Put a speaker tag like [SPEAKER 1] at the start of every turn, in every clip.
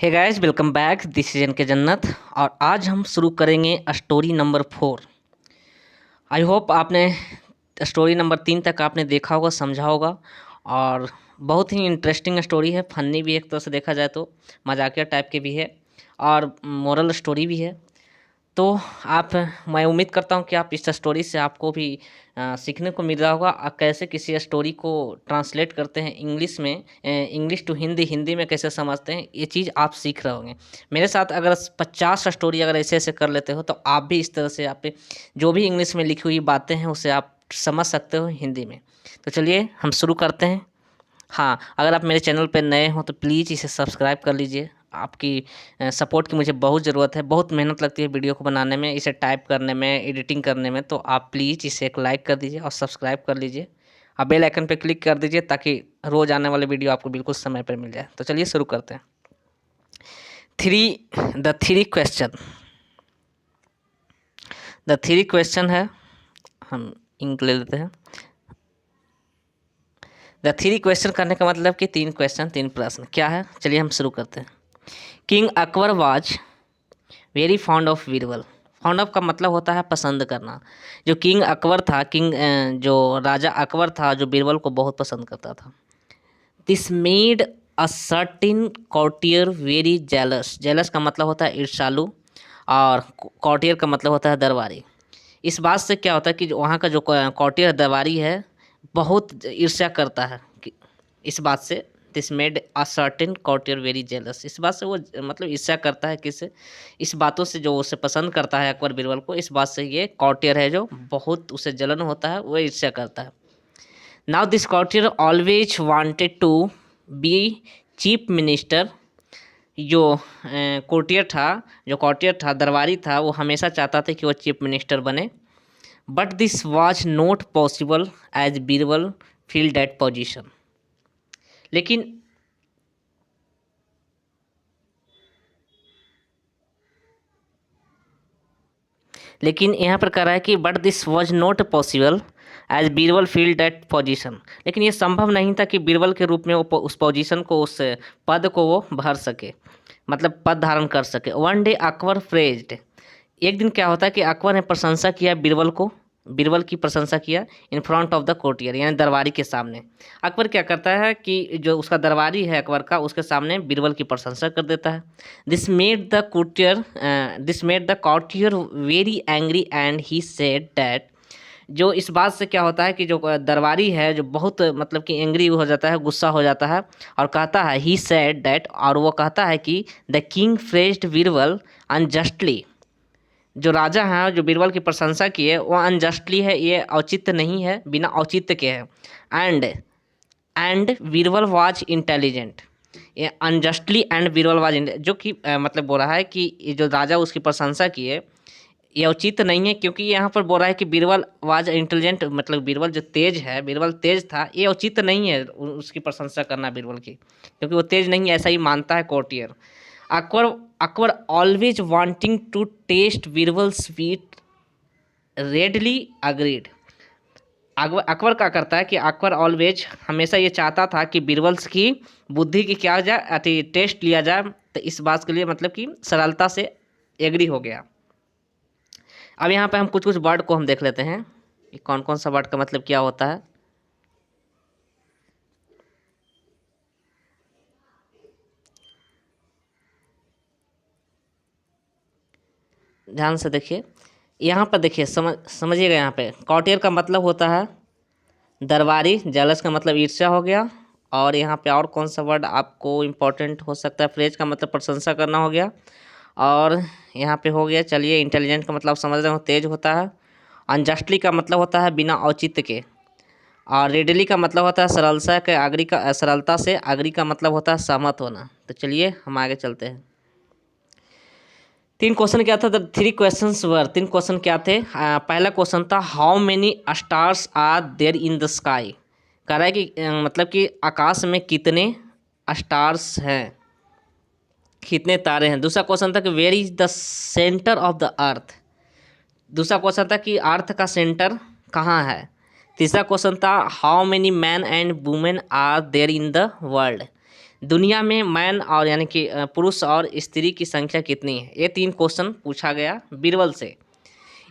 [SPEAKER 1] Hey guys, welcome back. This is K Jannat और आज हम शुरू करेंगे स्टोरी नंबर 4। आई होप आपने स्टोरी नंबर 3 तक आपने देखा होगा, समझा होगा। और बहुत ही इंटरेस्टिंग स्टोरी है, फनी भी एक तरह से देखा जाए तो, मजाकिया टाइप के भी है और मोरल स्टोरी भी है। तो आप मैं उम्मीद करता हूँ कि आप इस स्टोरी से आपको भी सीखने को मिल रहा होगा कैसे किसी स्टोरी को ट्रांसलेट करते हैं इंग्लिश में, इंग्लिश टू हिंदी, हिंदी में कैसे समझते हैं, ये चीज़ आप सीख रहे होंगे। मेरे साथ अगर 50 स्टोरी अगर ऐसे ऐसे कर लेते हो तो आप भी इस तरह से आप जो भी इंग्लिश में लिखी हुई बातें हैं उसे आप समझ सकते हो हिंदी में। तो चलिए हम शुरू करते हैं। हाँ, अगर आप मेरे चैनल पर नए हो तो प्लीज़ इसे सब्सक्राइब कर लीजिए। आपकी सपोर्ट की मुझे बहुत ज़रूरत है, बहुत मेहनत लगती है वीडियो को बनाने में, इसे टाइप करने में, एडिटिंग करने में। तो आप प्लीज़ इसे एक लाइक कर दीजिए और सब्सक्राइब कर लीजिए। आप बेल आइकन पर क्लिक कर दीजिए ताकि रोज़ आने वाले वीडियो आपको बिल्कुल समय पर मिल जाए। तो चलिए शुरू करते हैं। Three question. The three question है, हम इंक ले लेते हैं। द थ्री क्वेश्चन करने का मतलब कि 3 क्वेश्चन, 3 प्रश्न क्या है। चलिए हम शुरू करते हैं। King Akbar was very fond of Birbal. Fond of का मतलब होता है पसंद करना। जो किंग अकबर था, जो राजा अकबर था, जो बीरबल को बहुत पसंद करता था। This made a certain courtier very jealous. Jealous का मतलब होता है ईर्ष्यालु और कॉर्टियर का मतलब होता है दरबारी। इस बात से क्या होता है कि वहाँ का जो कॉर्टियर दरबारी है बहुत ईर्ष्या करता है इस बात से। This made a certain courtier very jealous. इस बात से वो मतलब ईर्ष्या करता है किससे, इस बातों से जो उसे पसंद करता है अकबर बीरबल को, इस बात से ये कॉर्टियर है जो बहुत उसे जलन होता है, वो ईर्ष्या करता है। Now this courtier always wanted to be chief minister. जो कोर्टियर था, जो कॉर्टियर था, दरबारी था, वो हमेशा चाहता था कि वो चीफ मिनिस्टर बने। But this was not possible as Birbal feel that position. लेकिन लेकिन यहाँ पर कह रहा है कि but this was not possible as Birbal feel that position. लेकिन ये संभव नहीं था कि बीरबल के रूप में वो उस पोजीशन को, उस पद को वो भर सके, मतलब पद धारण कर सके। One day Akbar praised. एक दिन क्या होता है कि अकबर ने प्रशंसा किया बीरबल को, बीरबल की प्रशंसा किया in front of the courtier, यानी दरबारी के सामने। अकबर क्या करता है कि जो उसका दरबारी है अकबर का, उसके सामने बीरबल की प्रशंसा कर देता है। This made the courtier very angry and he said that. जो इस बात से क्या होता है कि जो दरबारी है जो बहुत मतलब कि एंग्री हो जाता है, गुस्सा हो जाता है और कहता है ही सेड दैट, और वो कहता है कि the king praised Birbal unjustly. जो राजा हैं जो बीरबल की प्रशंसा किए वो अनजस्टली है, ये औचित्य नहीं है, बिना औचित्य के है। And and Birbal was intelligent. ये अनजस्टली एंड बीरबल वाज, जो कि मतलब बोल रहा है कि ये जो राजा उसकी प्रशंसा किए ये उचित नहीं है, क्योंकि यहाँ पर बोल रहा है कि बीरबल वाज इंटेलिजेंट, मतलब बीरबल जो तेज है, बीरबल तेज था, ये उचित नहीं है उसकी प्रशंसा करना बीरबल की, क्योंकि वो तेज नहीं है, ऐसा ही मानता है courtier. Akbar Akbar always wanting to test Birbal sweet readily agreed. Akbar Akbar क्या करता है कि अकबर ऑलवेज हमेशा ये चाहता था कि बीरबल्स की बुद्धि की क्या जाए, अति टेस्ट लिया जाए। तो इस बात के लिए मतलब कि सरलता से एग्री हो गया। अब यहाँ पे हम कुछ कुछ वर्ड को हम देख लेते हैं कि कौन कौन सा वर्ड का मतलब क्या होता है। ध्यान से देखिए, यहाँ पर देखिए, समझिएगा। यहाँ पे कॉटियर का मतलब होता है दरबारी, जलस का मतलब ईर्ष्या हो गया। और यहाँ पे और कौन सा वर्ड आपको इम्पोर्टेंट हो सकता है, फ्रेज का मतलब प्रशंसा करना हो गया। और यहाँ पे हो गया, चलिए, इंटेलिजेंट का मतलब समझ रहे हो, तेज होता है। अनजस्टली का मतलब होता है बिना औचित्य के। और रेडली का मतलब होता है सरलता के, आगरी का सरलता से, आगरी का मतलब होता है सहमत होना। तो चलिए हम आगे चलते हैं। 3 क्वेश्चन क्या था, थ्री क्वेश्चंस वर, 3 क्वेश्चन क्या थे। पहला क्वेश्चन था how many stars are there in the sky. कह रहा है कि मतलब कि आकाश में कितने स्टार्स हैं, कितने तारे हैं। दूसरा क्वेश्चन था कि where is the centre of the earth. दूसरा क्वेश्चन था कि अर्थ का सेंटर कहाँ है। तीसरा क्वेश्चन था how many man and women are there in the world. दुनिया में मैन और यानी कि पुरुष और स्त्री की संख्या कितनी है? ये 3 क्वेश्चन पूछा गया बीरबल से।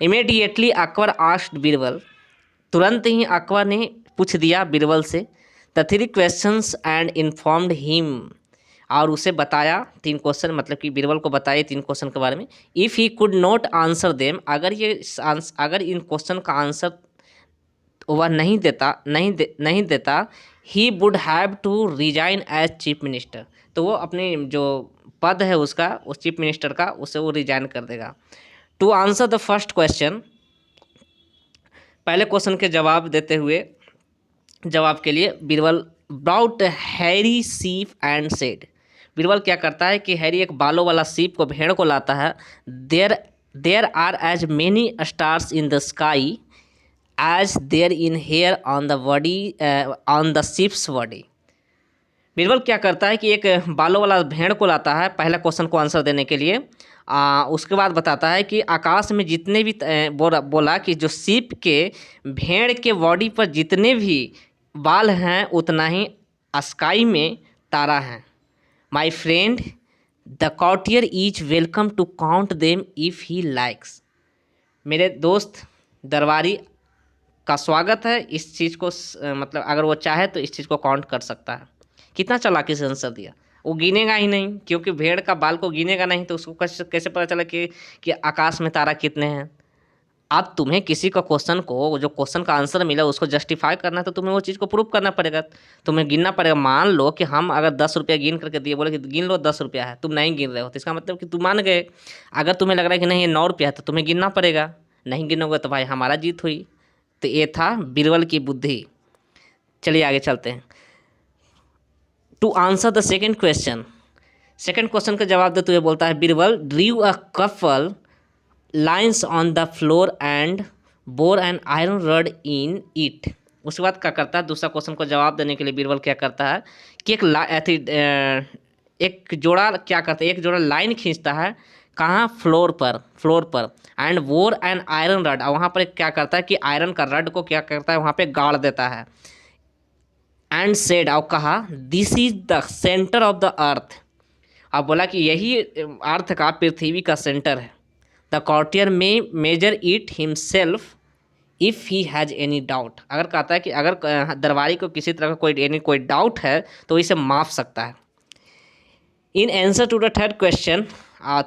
[SPEAKER 1] इमीडिएटली अकबर आस्क्ड बीरबल, तुरंत ही अकबर ने पूछ दिया बीरबल से the 3 questions and informed him, और उसे बताया 3 क्वेश्चन, मतलब कि बीरबल को बताया 3 क्वेश्चन के बारे में। If he could not answer them, अगर इन क्वेश्चन का आंसर वह नहीं देता, he would have to resign as chief minister, तो वो अपने जो पद है उसका, उस चीफ मिनिस्टर का, उसे वो रिजाइन कर देगा। To answer the first question, पहले क्वेश्चन के जवाब के लिए Birbal brought hairy sheep and said, Birbal क्या करता है कि हैरी एक बालों वाला सीप को, भेड़ को लाता है। There are as many stars in the sky as there in hair on the sheep's body. Birbal क्या करता है कि एक बालों वाला भेड़ को लाता है पहला क्वेश्चन को आंसर देने के लिए। उसके बाद बताता है कि आकाश में जितने भी बोला कि जो सीप के, भेड़ के बॉडी पर जितने भी बाल हैं उतना ही स्काई में तारा हैं। My friend the courtier is welcome to count them if he likes, मेरे दोस्त दरबारी का स्वागत है इस चीज़ को, मतलब अगर वो चाहे तो इस चीज़ को काउंट कर सकता है। कितना चालाकी से आंसर दिया। वो गिनेगा ही नहीं, क्योंकि भेड़ का बाल को गिनेगा नहीं तो उसको कैसे पता चला कि आकाश में तारा कितने हैं। अब तुम्हें किसी का क्वेश्चन को, जो क्वेश्चन का आंसर मिला उसको जस्टिफाई करना है तो तुम्हें वो चीज़ को प्रूव करना पड़ेगा, तुम्हें गिनना पड़ेगा। मान लो कि हम अगर 10 रुपया गिन करके दिए, बोले कि गिन लो 10 रुपया है, तुम नहीं गिन रहे हो तो इसका मतलब कि तुम मान गए। अगर तुम्हें लग रहा है कि नहीं ये 9 रुपया है तो तुम्हें गिनना पड़ेगा, नहीं गिनोगे तो भाई हमारा जीत हुई। तो ये था बीरबल की बुद्धि। चलिए आगे चलते हैं। To answer the second question का जवाब देते हुए बोलता है Birbal, drew a couple lines on the floor and bore an iron rod in it. उसके बाद क्या करता है, दूसरा क्वेश्चन को जवाब देने के लिए बीरबल क्या करता है कि एक जोड़ा लाइन खींचता है, कहाँ, फ्लोर पर and bore an iron rod, और वहाँ पर क्या करता है कि आयरन का रड को क्या करता है वहाँ पे गाड़ देता है। एंड सेड, और कहा, this is the centre of the अर्थ, अब बोला कि यही अर्थ का, पृथ्वी का सेंटर है। द कॉर्टियर में measure it himself if he has any doubt, अगर कहता है कि अगर दरबारी को किसी तरह का कोई डाउट है तो इसे माप सकता है। In answer to the third question,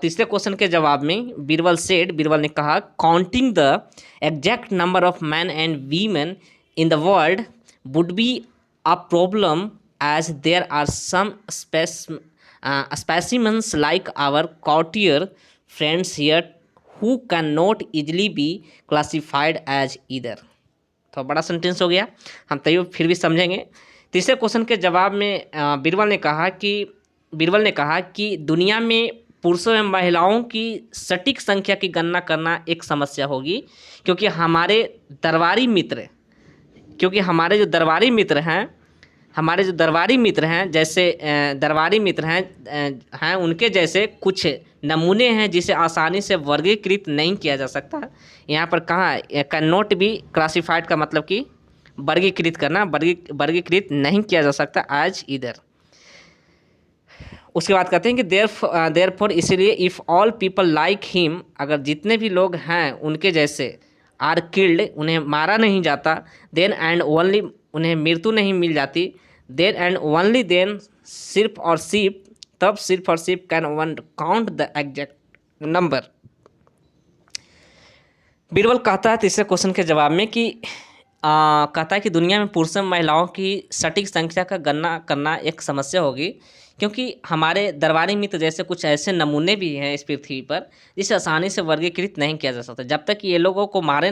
[SPEAKER 1] तीसरे क्वेश्चन के जवाब में बीरबल ने कहा, counting the exact number of man and women in the world would be a problem as there are some specimens like our courtier friends here who cannot easily be classified as either। तो बड़ा sentence हो गया, हम तैयो फिर भी समझेंगे। तीसरे क्वेश्चन के जवाब में बीरबल ने कहा कि दुनिया में पुरुषों एवं महिलाओं की सटीक संख्या की गणना करना एक समस्या होगी, क्योंकि हमारे जो दरबारी मित्र हैं जैसे हैं उनके जैसे कुछ नमूने हैं जिसे आसानी से वर्गीकृत नहीं किया जा सकता। यहाँ पर कहाँ कैन नॉट बी क्लासिफाइड का मतलब कि वर्गीकृत करना, वर्गीकृत नहीं किया जा सकता आज इधर। उसके बाद कहते हैं कि देयरफॉर, इसीलिए if all people like him, अगर जितने भी लोग हैं उनके जैसे, आर किल्ड, उन्हें मारा नहीं जाता, देन एंड ओनली, उन्हें मृत्यु नहीं मिल जाती, देन एंड ओनली देन, तब सिर्फ और सिर्फ can one count the exact number. Birbal कहता है तीसरे क्वेश्चन के जवाब में कि कहता है कि दुनिया में पुरुषों महिलाओं की सटीक संख्या का गणना करना एक समस्या होगी, क्योंकि हमारे दरबारी मित्र जैसे कुछ ऐसे नमूने भी हैं इस पृथ्वी पर जिसे आसानी से वर्गीकृत नहीं किया जा सकता। जब तक ये लोगों को मारा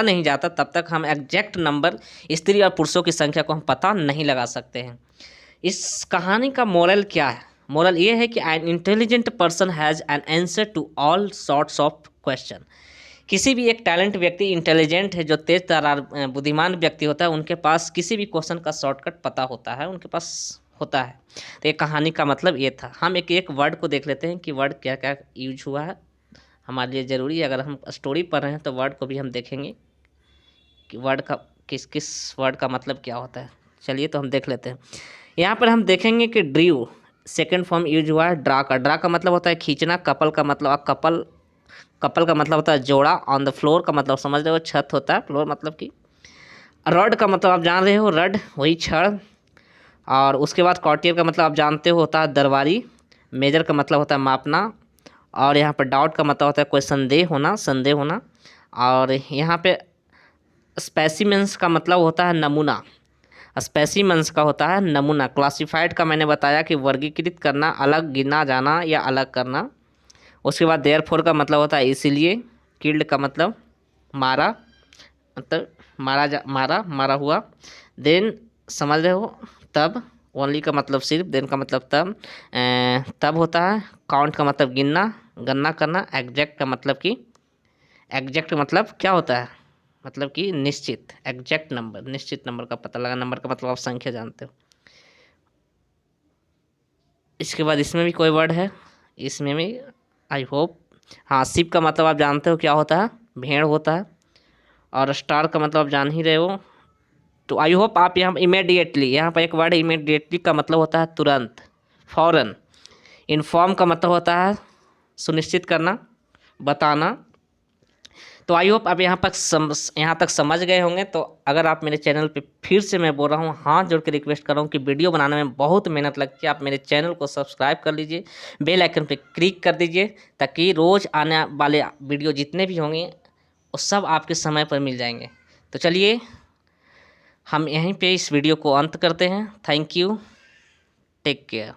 [SPEAKER 1] नहीं जाता तब तक हम एग्जैक्ट नंबर स्त्री और पुरुषों की संख्या को हम पता नहीं लगा सकते हैं। इस कहानी का मोरल क्या है? मोरल ये है कि an intelligent person has an answer to all sorts of question. किसी भी एक टैलेंट व्यक्ति, इंटेलिजेंट है, जो तेज तर्रार बुद्धिमान व्यक्ति होता है, उनके पास किसी भी क्वेश्चन का शॉर्टकट पता होता है, उनके पास होता है। तो ये कहानी का मतलब ये था। हम एक वर्ड को देख लेते हैं कि वर्ड क्या क्या यूज हुआ है, हमारे लिए ज़रूरी है। अगर हम स्टोरी पढ़ रहे हैं तो वर्ड को भी हम देखेंगे कि वर्ड का किस वर्ड का मतलब क्या होता है। चलिए तो हम देख लेते हैं। यहाँ पर हम देखेंगे कि ड्रीव सेकंड फॉर्म यूज हुआ है ड्रा का। ड्रा का मतलब होता है खींचना, कपल का मतलब कपल का मतलब होता है जोड़ा, ऑन द फ्लोर का मतलब समझ रहे हो छत होता है, फ्लोर मतलब कि। रड का मतलब आप जान रहे हो, रड वही छड़। और उसके बाद कॉर्टियर का मतलब आप जानते हो होता है दरबारी। मेजर का मतलब होता है मापना। और यहाँ पर डाउट का मतलब होता है कोई संदेह होना। और यहाँ पे स्पेसिमेंस का मतलब होता है नमूना। स्पेसिमेंस का होता है नमूना। क्लासिफाइड का मैंने बताया कि वर्गीकृत करना, अलग गिना जाना या अलग करना। उसके बाद देयरफॉर का मतलब होता है इसीलिए। किल्ड का मतलब मारा, मतलब मारा हुआ। देन समझ रहे हो, तब। ओनली का मतलब सिर्फ, देन का मतलब तब होता है। काउंट का मतलब गिनना, गणना करना। एग्जैक्ट मतलब क्या होता है, मतलब कि निश्चित, एग्जैक्ट नंबर, निश्चित नंबर का पता लगा। नंबर का मतलब आप संख्या जानते हो। इसके बाद इसमें भी कोई वर्ड है, इसमें भी आई होप। हाँ, शिप का मतलब आप जानते हो क्या होता है, भेड़ होता है। और स्टार का मतलब आप जान ही रहे हो। तो आई होप आप यहाँ इमीडिएटली, यहाँ पर एक वर्ड है इमीडिएटली का मतलब होता है तुरंत, फौरन। इन्फॉर्म का मतलब होता है सुनिश्चित करना, बताना। तो आई होप आप यहाँ तक समझ गए होंगे। तो अगर आप मेरे चैनल पे, फिर से मैं बोल रहा हूँ, हाथ जोड़ के रिक्वेस्ट कर रहा हूँ कि वीडियो बनाने में बहुत मेहनत लगती है, आप मेरे चैनल को सब्सक्राइब कर लीजिए, बेल आइकन पे क्लिक कर दीजिए, ताकि रोज़ आने वाले वीडियो जितने भी होंगे वो सब आपके समय पर मिल जाएंगे। तो चलिए हम यहीं पे इस वीडियो को अंत करते हैं। Thank you, take care.